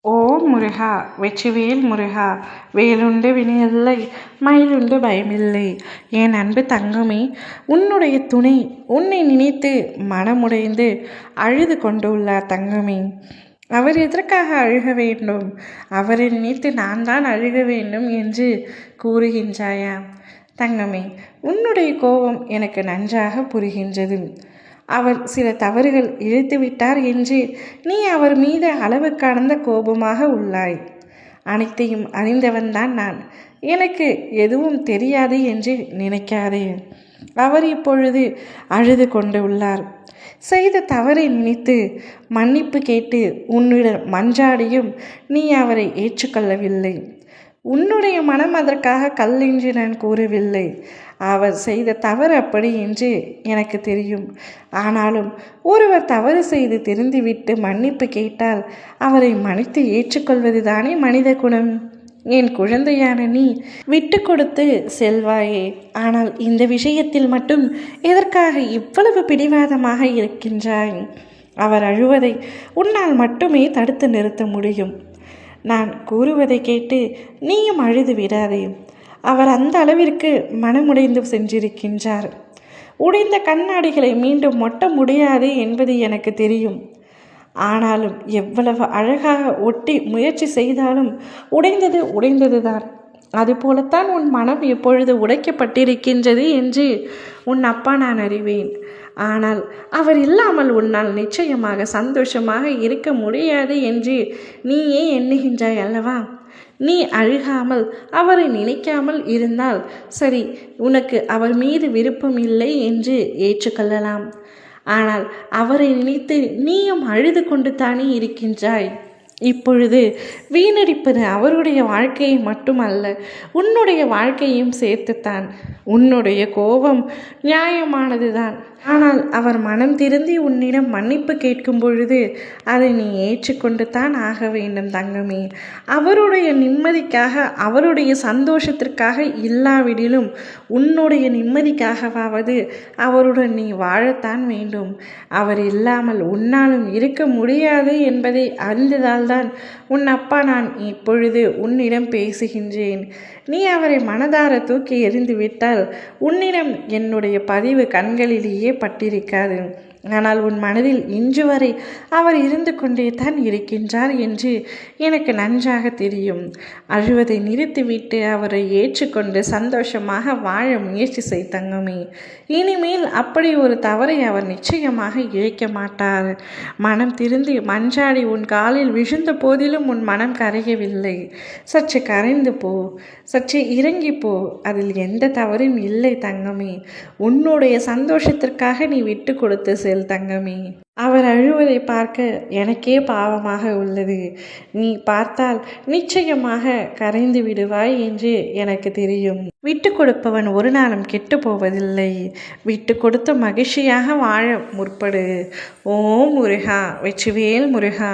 ஓ முருகா, வெற்றிவேல் முருகா, வேலுண்டு வினையில்லை, மயிலுண்டு பயமில்லை. என் அன்பு தங்கமே, உன்னுடைய துணை உன்னை நினைத்து மனமுடைந்து அழுது கொண்டுள்ளார் தங்கமே. அவர் எதற்காக அழுக வேண்டும்? அவரை நினைத்து நான் தான் அழுக வேண்டும் என்று கூறுகின்றாயா? தங்கமே, உன்னுடைய கோபம் எனக்கு நன்றாக புரிகின்றது. அவர் சில தவறுகள் இழைத்துவிட்டார் என்று நீ அவர் மீது அளவு கடந்த கோபமாக உள்ளாய். அனைத்தையும் அறிந்தவன்தான் நான். எனக்கு எதுவும் தெரியாது என்று நினைக்காதே. அவர் இப்பொழுது அழுது கொண்டு உள்ளார். செய்த தவறை நினைத்து மன்னிப்பு கேட்டு உன்னிடம் மன்றாடியும் நீ அவரை ஏற்றுக்கொள்ளவில்லை. உன்னுடைய மனம் அதற்காக கல் என்று நான் கூறவில்லை. அவர் செய்த தவறு அப்படி என்று எனக்கு தெரியும். ஆனாலும் ஒருவர் தவறு செய்து திருந்திவிட்டு மன்னிப்பு கேட்டால் அவரை மன்னித்து ஏற்றுக்கொள்வது தானே மனித குணம். என் குழந்தையான நீ விட்டு கொடுத்து செல்வாயே. ஆனால் இந்த விஷயத்தில் மட்டும் எதற்காக இவ்வளவு பிடிவாதமாக இருக்கின்றாய்? அவர் அழுவதை உன்னால் மட்டுமே தடுத்து நிறுத்த முடியும். நான் கூறுவதை கேட்டு நீயும் அழுது விடாதே. அவர் அந்த அளவிற்கு மனமுடைந்து சென்றிருக்கின்றார். உடைந்த கண்ணாடிகளை மீண்டும் ஒட்ட முடியாது என்பது எனக்கு தெரியும். ஆனாலும் எவ்வளவு அழகாக ஒட்டி முயற்சி செய்தாலும் உடைந்தது உடைந்ததுதான். அதுபோலத்தான் உன் மனம் எப்பொழுது உடைக்கப்பட்டிருக்கின்றது என்று உன் அப்பா நான் அறிவேன். ஆனால் அவர் இல்லாமல் உன்னால் நிச்சயமாக சந்தோஷமாக இருக்க முடியாது என்று நீயே எண்ணுகின்றாய் அல்லவா? நீ அழுகாமல் அவரை நினைக்காமல் இருந்தால் சரி, உனக்கு அவர் மீது விருப்பம் இல்லை என்று ஏற்றுக்கொள்ளலாம். ஆனால் அவரை நினைத்து நீயும் அழுது கொண்டு தானே இருக்கின்றாய். இப்பொழுது வீணடிப்பது அவருடைய வாழ்க்கையை மட்டுமல்ல, உன்னுடைய வாழ்க்கையும் சேர்த்துத்தான். உன்னுடைய கோபம் நியாயமானதுதான். ஆனால் அவர் மனம் திருந்தி உன்னிடம் மன்னிப்பு கேட்கும் பொழுது அதை நீ ஏற்றுக்கொண்டு தான் ஆக வேண்டும் தங்கமே. அவருடைய நிம்மதிக்காக, அவருடைய சந்தோஷத்திற்காக இல்லாவிடிலும் உன்னுடைய நிம்மதிக்காகவாவது அவருடன் நீ வாழத்தான் வேண்டும். அவர் இல்லாமல் உன்னாலும் இருக்க முடியாது என்பதை அறிந்ததால்தான் உன் அப்பா நான் இப்பொழுது உன்னிடம் பேசுகின்றேன். நீ அவரை மனதார தூக்கி எறிந்து விட்டால் உன்னிடம் என்னுடைய பதிவு கண்களிலேயே பட்டிருக்காது. ஆனால் உன் மனதில் இன்று வரை அவர் இருந்து கொண்டே தான் இருக்கின்றார் என்று எனக்கு நன்றாக தெரியும். அழுவதை நிறுத்திவிட்டு அவரை ஏற்றுக்கொண்டு சந்தோஷமாக வாழ முயற்சி செய் தங்கமே. இனிமேல் அப்படி ஒரு தவறை அவர் நிச்சயமாக இழைக்க மாட்டார். மனம் திருந்தி மன்றாடி உன் காலில் விழுந்த போதிலும் உன் மனம் கரையவில்லை. சற்று கரைந்து போ, சற்று இறங்கி போ. அதில் எந்த தவறும் இல்லை தங்கமே. உன்னுடைய சந்தோஷத்திற்காக நீ விட்டு கொடுத்து செல் தங்கமே. அவர் அழுவதை பார்க்க எனக்கே பாவமாக உள்ளது. நீ பார்த்தால் நிச்சயமாக கரைந்து விடுவாய் என்று எனக்கு தெரியும். விட்டு கொடுப்பவன் ஒரு நாளும் கெட்டு போவதில்லை. விட்டு கொடுத்து மகிழ்ச்சியாக வாழ முற்படு. ஓ முருகா, வெற்றிவேல் முருகா.